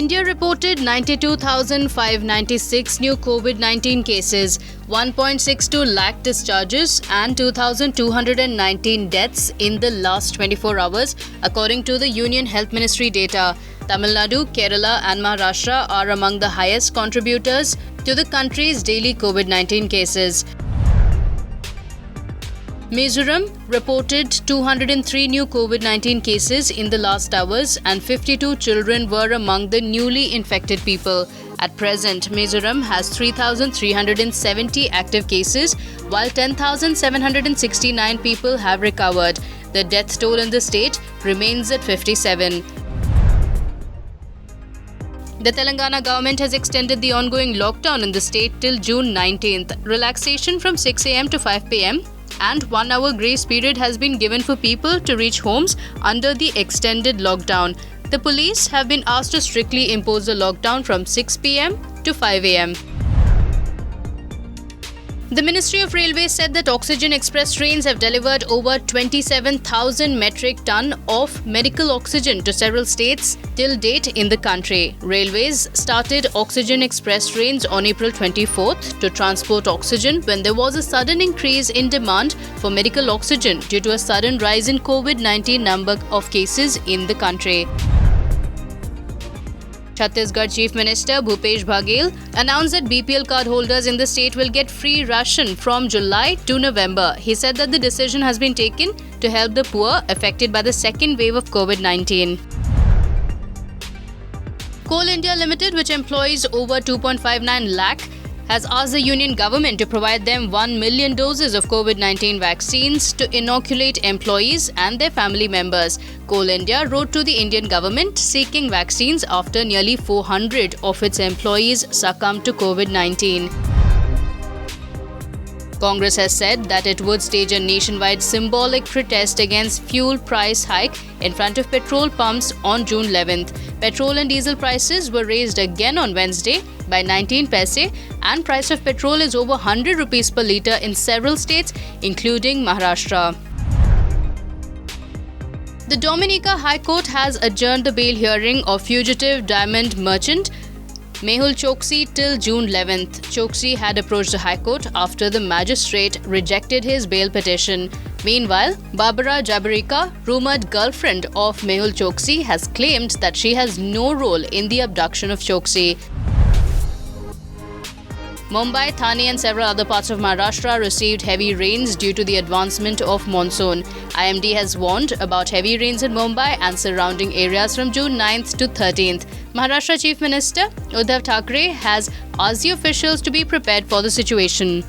India reported 92,596 new COVID-19 cases, 1.62 lakh discharges and 2,219 deaths in the last 24 hours, according to the Union Health Ministry data. Tamil Nadu, Kerala and Maharashtra are among the highest contributors to the country's daily COVID-19 cases. Mizoram reported 203 new COVID-19 cases in the last hours and 52 children were among the newly infected people. At present, Mizoram has 3,370 active cases, while 10,769 people have recovered. The death toll in the state remains at 57. The Telangana government has extended the ongoing lockdown in the state till June 19th. Relaxation from 6 a.m. to 5 p.m. and 1 hour grace period has been given for people to reach homes under the extended lockdown. The police have been asked to strictly impose the lockdown from 6 p.m. to 5 a.m. The Ministry of Railways said that Oxygen Express trains have delivered over 27,000 metric ton of medical oxygen to several states till date in the country. Railways started Oxygen Express trains on April 24th to transport oxygen when there was a sudden increase in demand for medical oxygen due to a sudden rise in COVID-19 number of cases in the country. Chhattisgarh Chief Minister Bhupesh Baghel announced that BPL card holders in the state will get free ration from July to November. He said that the decision has been taken to help the poor affected by the second wave of COVID-19. Coal India Limited, which employs over 2.59 lakh, has asked the union government to provide them 1 million doses of COVID-19 vaccines to inoculate employees and their family members. Coal India wrote to the Indian government seeking vaccines after nearly 400 of its employees succumbed to COVID-19. Congress has said that it would stage a nationwide symbolic protest against fuel price hike in front of petrol pumps on June 11th. Petrol and diesel prices were raised again on Wednesday by 19 paise and price of petrol is over 100 rupees per litre in several states including Maharashtra. The Dominica High Court has adjourned the bail hearing of fugitive diamond merchant Mehul Choksi till June 11th. Choksi had approached the High Court after the magistrate rejected his bail petition. Meanwhile, Barbara Jabarika, rumoured girlfriend of Mehul Choksi, has claimed that she has no role in the abduction of Choksi. Mumbai, Thane and several other parts of Maharashtra received heavy rains due to the advancement of monsoon. IMD has warned about heavy rains in Mumbai and surrounding areas from June 9th to 13th. Maharashtra Chief Minister Uddhav Thackeray has asked the officials to be prepared for the situation.